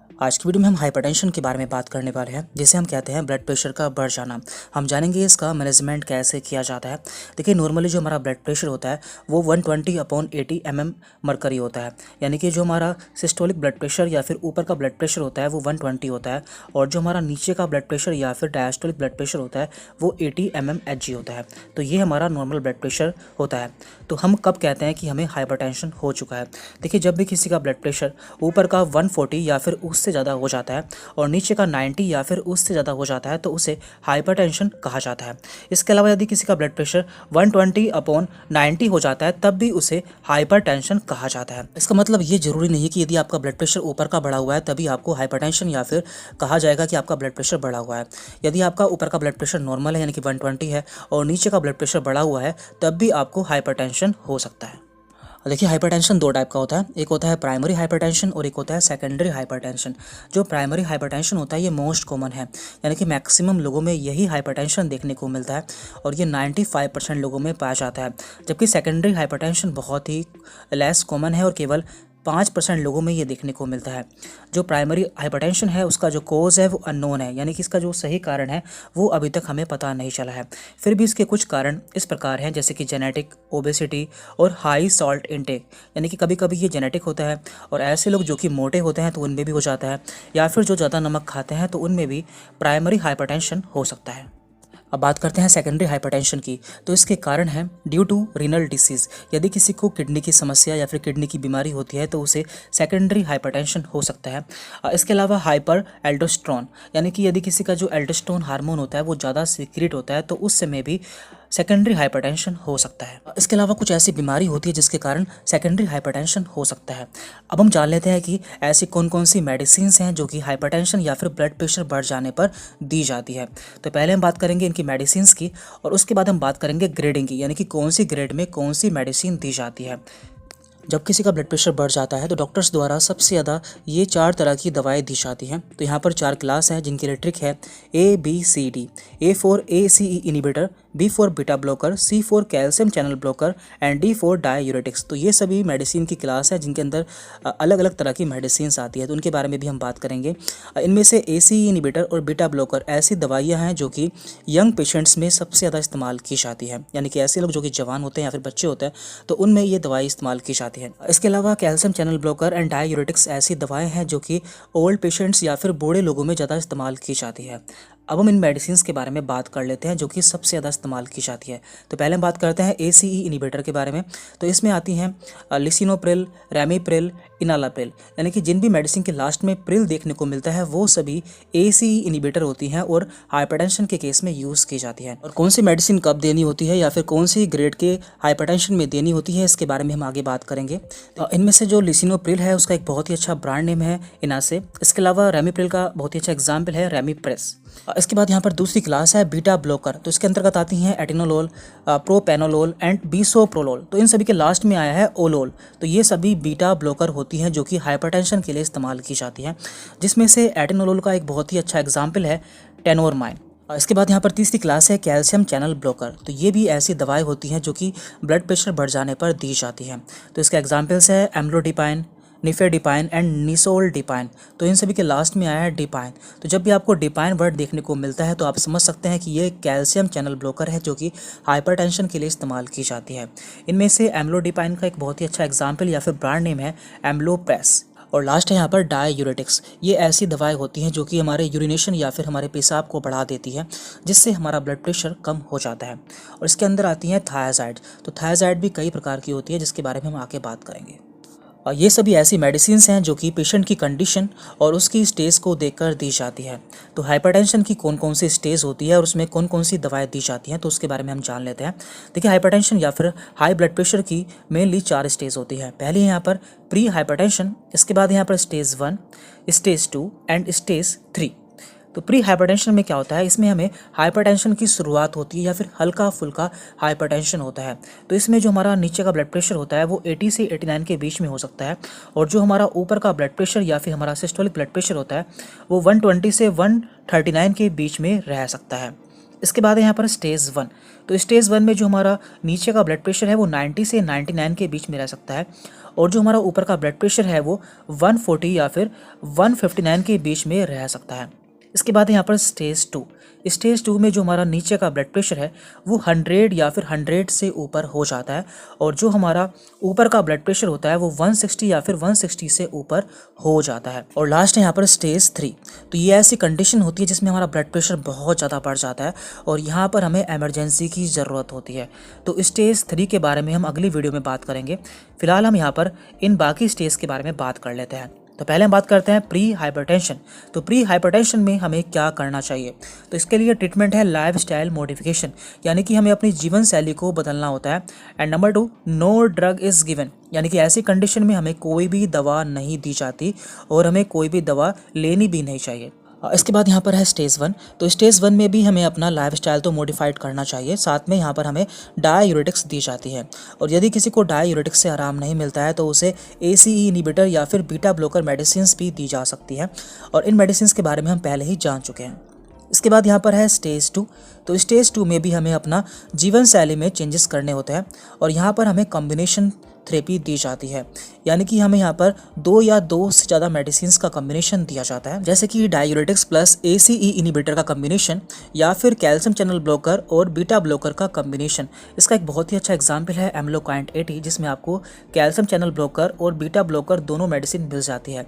आज की वीडियो में हम हाइपरटेंशन के बारे में बात करने वाले हैं, जिसे हम कहते हैं ब्लड प्रेशर का बढ़ जाना। हम जानेंगे इसका मैनेजमेंट कैसे किया जाता है। देखिए, नॉर्मली जो हमारा ब्लड प्रेशर होता है वो 120/80 mm मरकरी होता है, यानी कि जो हमारा सिस्टोलिक ब्लड प्रेशर या फिर ऊपर का ब्लड प्रेशर होता है वो 120 होता है, और जो हमारा नीचे का ब्लड प्रेशर या फिर डायस्टोलिक ब्लड प्रेशर होता है वो 80 mmHg होता है। तो ये हमारा नॉर्मल ब्लड प्रेशर होता है। तो हम कब कहते हैं कि हमें हाइपरटेंशन हो चुका है? देखिए, जब भी किसी का ब्लड प्रेशर ऊपर का 140 या फिर उससे ज़्यादा हो जाता है और नीचे का 90 या फिर उससे ज़्यादा हो जाता है तो उसे हाइपरटेंशन कहा जाता है। इसके अलावा यदि किसी का ब्लड प्रेशर 120/90 हो जाता है तब भी उसे हाइपरटेंशन कहा जाता है। इसका मतलब ये जरूरी नहीं कि यदि आपका ब्लड प्रेशर ऊपर का बढ़ा हुआ है तभी आपको हाइपरटेंशन या फिर कहा जाएगा कि आपका ब्लड प्रेशर बढ़ा हुआ है। यदि आपका ऊपर का ब्लड प्रेशर नॉर्मल है यानी कि 120 है और नीचे का ब्लड प्रेशर बढ़ा हुआ है तब भी आपको हाइपरटेंशन हो सकता है। देखिए, हाइपरटेंशन दो टाइप का होता है, एक होता है प्राइमरी हाइपरटेंशन और एक होता है सेकेंडरी हाइपरटेंशन। जो प्राइमरी हाइपरटेंशन होता है ये मोस्ट कॉमन है, यानी कि मैक्सिमम लोगों में यही हाइपरटेंशन देखने को मिलता है और ये 95% लोगों में पाया जाता है। जबकि सेकेंडरी हाइपरटेंशन बहुत ही लेस कॉमन है और केवल 5% लोगों में ये देखने को मिलता है। जो प्राइमरी हाइपरटेंशन है उसका जो कोज है वो अननोन है, यानी कि इसका जो सही कारण है वो अभी तक हमें पता नहीं चला है। फिर भी इसके कुछ कारण इस प्रकार हैं, जैसे कि जेनेटिक, ओबेसिटी और हाई सॉल्ट इनटेक, यानी कि कभी कभी ये जेनेटिक होता है और ऐसे लोग जो कि मोटे होते हैं तो उनमें भी हो जाता है, या फिर जो ज़्यादा नमक खाते हैं तो उनमें भी प्राइमरी हाइपरटेंशन हो सकता है। अब बात करते हैं सेकेंडरी हाइपरटेंशन की। तो इसके कारण है ड्यू टू रीनल डिसीज़। यदि किसी को किडनी की समस्या या फिर किडनी की बीमारी होती है तो उसे सेकेंडरी हाइपरटेंशन हो सकता है। इसके अलावा हाइपर एल्डोस्टेरोन, यानी कि यदि किसी का जो एल्डोस्टेरोन हार्मोन होता है वो ज़्यादा सीक्रेट होता है तो उस समय भी सेकेंडरी हाइपरटेंशन हो सकता है। इसके अलावा कुछ ऐसी बीमारी होती है जिसके कारण सेकेंडरी हाइपरटेंशन हो सकता है। अब हम जान लेते हैं कि ऐसी कौन कौन सी मेडिसिन्स हैं जो कि हाइपरटेंशन या फिर ब्लड प्रेशर बढ़ जाने पर दी जाती है। तो पहले हम बात करेंगे इनकी मेडिसिन्स की और उसके बाद हम बात करेंगे ग्रेडिंग की, यानी कि कौन सी ग्रेड में कौन सी मेडिसिन दी जाती है। जब किसी का ब्लड प्रेशर बढ़ जाता है तो डॉक्टर्स द्वारा सबसे ज़्यादा ये 4 तरह की दवाएं दी जाती हैं। तो यहाँ पर 4 क्लास हैं जिनकी रेट्रिक है ABCD। A for ACE inhibitor, B for beta blocker, C for calcium channel blocker and D for diuretics. तो ये सभी मेडिसिन की क्लास है जिनके अंदर अलग अलग तरह की मेडिसिन आती है, तो उनके बारे में भी हम बात करेंगे। इनमें से ACE इनिबिटर और बीटा ब्लॉकर ऐसी दवाइयाँ हैं जो कि यंग पेशेंट्स में सबसे ज़्यादा इस्तेमाल की जाती है, यानी कि ऐसे लोग जो कि जवान होते हैं या फिर बच्चे होते हैं तो उनमें ये दवाई इस्तेमाल की जाती है। इसके अलावा calcium channel blocker and diuretics ऐसी दवाएं हैं जो कि ओल्ड पेशेंट्स या फिर बूढ़े लोगों में ज़्यादा इस्तेमाल की जाती है। अब हम इन मेडिसिन के बारे में बात कर लेते हैं जो कि सबसे ज़्यादा इस्तेमाल की जाती है। तो पहले हम बात करते हैं ACE इनिबिटर के बारे में। तो इसमें आती हैं लिसिनोप्रिल, रैमीप्रिल, इनालाप्रिल, यानी कि जिन भी मेडिसिन के लास्ट में प्रिल देखने को मिलता है वो सभी ACE इनिबिटर होती हैं और हाइपरटेंशन के केस में यूज़ की जाती है। और कौन सी मेडिसिन कब देनी होती है या फिर कौन सी ग्रेड के हाइपरटेंशन में देनी होती है इसके बारे में हम आगे बात करेंगे। इनमें से जो लिसिनोप्रिल है उसका एक बहुत ही अच्छा ब्रांड नेम है इनासे। इसके अलावा रैमीप्रिल का बहुत ही अच्छा एग्जाम्पल है रैमीप्रेस। इसके बाद यहाँ पर दूसरी क्लास है बीटा ब्लॉकर। तो इसके अंतर्गत आती हैं एटिनोलोल, प्रोपेनोलोल एंड बिसोप्रोलोल। तो इन सभी के लास्ट में आया है ओलोल। तो ये सभी बीटा ब्लॉकर होती हैं जो कि हाइपरटेंशन के लिए इस्तेमाल की जाती हैं, जिसमें से एटिनोलोल का एक बहुत ही अच्छा एग्जाम्पल है टेनोरमाइन। इसके बाद यहाँ पर तीसरी क्लास है कैल्शियम चैनल ब्लॉकर। तो ये भी ऐसी दवाएं होती हैं जो कि ब्लड प्रेशर बढ़ जाने पर दी जाती हैं। तो इसके एग्जाम्पल्स है एम्लोडिपाइन, निफेडिपाइन एंड निसोल्डिपाइन। तो इन सभी के लास्ट में आया है डिपाइन। तो जब भी आपको डिपाइन वर्ड देखने को मिलता है तो आप समझ सकते हैं कि ये कैल्शियम चैनल ब्लॉकर है जो कि हाइपरटेंशन के लिए इस्तेमाल की जाती है। इनमें से एम्लोडिपाइन का एक बहुत ही अच्छा एग्जाम्पल या फिर ब्रांड नेम है एम्लोप्रेस। और लास्ट है यहाँ पर डाययूरेटिक्स। ये ऐसी दवाएं होती हैं जो कि हमारे यूरिनेशन या फिर हमारे पेशाब को बढ़ा देती है, जिससे हमारा ब्लड प्रेशर कम हो जाता है। और इसके अंदर आती हैं थायाजाइड। तो थायाजाइड भी कई प्रकार की होती है जिसके बारे में हम आगे बात करेंगे। और ये सभी ऐसी मेडिसिन्स हैं जो कि पेशेंट की कंडीशन और उसकी स्टेज को देखकर दी जाती है। तो हाइपरटेंशन की कौन कौन सी स्टेज होती है और उसमें कौन कौन सी दवाएं दी जाती हैं तो उसके बारे में हम जान लेते हैं। देखिए, हाइपरटेंशन या फिर हाई ब्लड प्रेशर की मेनली 4 स्टेज होती है। पहली है यहाँ पर प्री हाइपरटेंशन, इसके बाद यहाँ पर स्टेज 1, स्टेज 2 एंड स्टेज 3। तो प्री हाइपरटेंशन में क्या होता है, इसमें हमें हाइपरटेंशन की शुरुआत होती है या फिर हल्का फुल्का हाइपरटेंशन होता है। तो इसमें जो हमारा नीचे का ब्लड प्रेशर होता है वो 80 से 89 के बीच में हो सकता है, और जो हमारा ऊपर का ब्लड प्रेशर या फिर हमारा सिस्टोलिक ब्लड प्रेशर होता है वो 120 से 139 के बीच में रह सकता है। इसके बाद है यहाँ पर स्टेज 1। तो स्टेज 1 में जो हमारा नीचे का ब्लड प्रेशर है वो 90 से 99 के बीच में रह सकता है, और जो हमारा ऊपर का ब्लड प्रेशर है वो 140 या फिर 159 के बीच में रह सकता है। इसके बाद यहाँ पर स्टेज 2 में जो हमारा नीचे का ब्लड प्रेशर है वो 100 या फिर 100 से ऊपर हो जाता है, और जो हमारा ऊपर का ब्लड प्रेशर होता है वो 160 या फिर 160 से ऊपर हो जाता है। और लास्ट है यहाँ पर स्टेज 3। तो ये ऐसी कंडीशन होती है जिसमें हमारा ब्लड प्रेशर बहुत ज़्यादा बढ़ जाता है और यहाँ पर हमें इमरजेंसी की ज़रूरत होती है। तो स्टेज 3 के बारे में हम अगली वीडियो में बात करेंगे। फिलहाल हम यहाँ पर इन बाकी स्टेज के बारे में बात कर लेते हैं। तो पहले हम बात करते हैं प्री हाइपरटेंशन। तो प्री हाइपरटेंशन में हमें क्या करना चाहिए? तो इसके लिए ट्रीटमेंट है लाइफस्टाइल मॉडिफिकेशन, यानी कि हमें अपनी जीवन शैली को बदलना होता है। And number 2, no drug is given, यानी कि ऐसी कंडीशन में हमें कोई भी दवा नहीं दी जाती और हमें कोई भी दवा लेनी भी नहीं चाहिए। इसके बाद यहाँ पर है स्टेज 1। तो स्टेज 1 में भी हमें अपना लाइफस्टाइल तो मॉडिफाइड करना चाहिए, साथ में यहाँ पर हमें डाययूरेटिक्स दी जाती है। और यदि किसी को डाययूरेटिक्स से आराम नहीं मिलता है तो उसे ACE इनहिबिटर या फिर बीटा ब्लॉकर मेडिसिन भी दी जा सकती है, और इन मेडिसिन के बारे में हम पहले ही जान चुके हैं। इसके बाद यहाँ पर है स्टेज 2। तो स्टेज 2 में भी हमें अपना जीवन शैली में चेंजेस करने होते हैं, और यहाँ पर हमें कॉम्बिनेशन थेरेपी दी जाती है, यानी कि हमें यहाँ पर 2 या 2 से ज़्यादा मेडिसिन का कॉम्बिनेशन दिया जाता है, जैसे कि डाययूरेटिक्स प्लस ACE इनहिबिटर का कॉम्बिनेशन या फिर कैल्शियम चैनल ब्लॉकर और बीटा ब्लॉकर का कॉम्बिनेशन। इसका एक बहुत ही अच्छा एग्जाम्पल है एम्लोकाइंट 80, जिसमें आपको कैल्शियम चैनल ब्लॉकर और बीटा ब्लॉकर दोनों मेडिसिन मिल जाती है।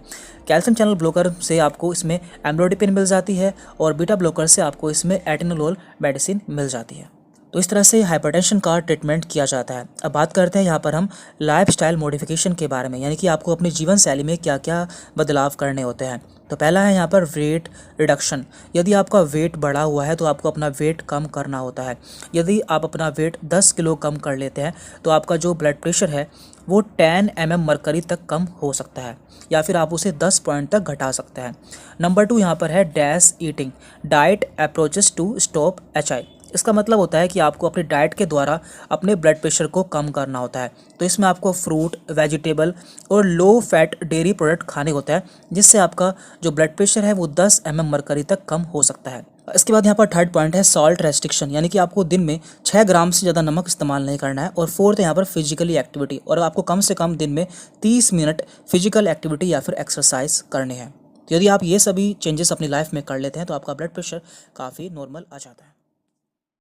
कैल्शियम चैनल ब्लॉकर से आपको इसमें एम्लोडिपिन मिल जाती है और बीटा ब्लॉकर से आपको इसमें एटेनोलोल मेडिसिन मिल जाती है। तो इस तरह से हाइपरटेंशन का ट्रीटमेंट किया जाता है। अब बात करते हैं यहाँ पर हम लाइफस्टाइल मॉडिफिकेशन के बारे में, यानी कि आपको अपनी जीवन शैली में क्या क्या बदलाव करने होते हैं। तो पहला है यहाँ पर वेट रिडक्शन। यदि आपका वेट बढ़ा हुआ है तो आपको अपना वेट कम करना होता है। यदि आप अपना वेट 10 किलो कम कर लेते हैं तो आपका जो ब्लड प्रेशर है वो 10 mm मरकरी तक कम हो सकता है, या फिर आप उसे 10 पॉइंट तक घटा सकते हैं। नंबर 2 यहाँ पर है dash eating, diet approaches to stop HI। इसका मतलब होता है कि आपको अपनी डाइट के द्वारा अपने ब्लड प्रेशर को कम करना होता है। तो इसमें आपको फ्रूट, वेजिटेबल और लो फैट डेयरी प्रोडक्ट खाने होते हैं, जिससे आपका जो ब्लड प्रेशर है वो 10 mm मरकरी तक कम हो सकता है। इसके बाद यहाँ पर थर्ड पॉइंट है सॉल्ट रेस्ट्रिक्शन, यानी कि आपको दिन में 6 ग्राम से ज़्यादा नमक इस्तेमाल नहीं करना है। और फोर्थ यहाँ पर फिजिकली एक्टिविटी, और आपको कम से कम दिन में 30 मिनट फिजिकल एक्टिविटी या फिर एक्सरसाइज करनी है। तो यदि आप ये सभी चेंजेस अपनी लाइफ में कर लेते हैं तो आपका ब्लड प्रेशर काफ़ी नॉर्मल आ जाता है।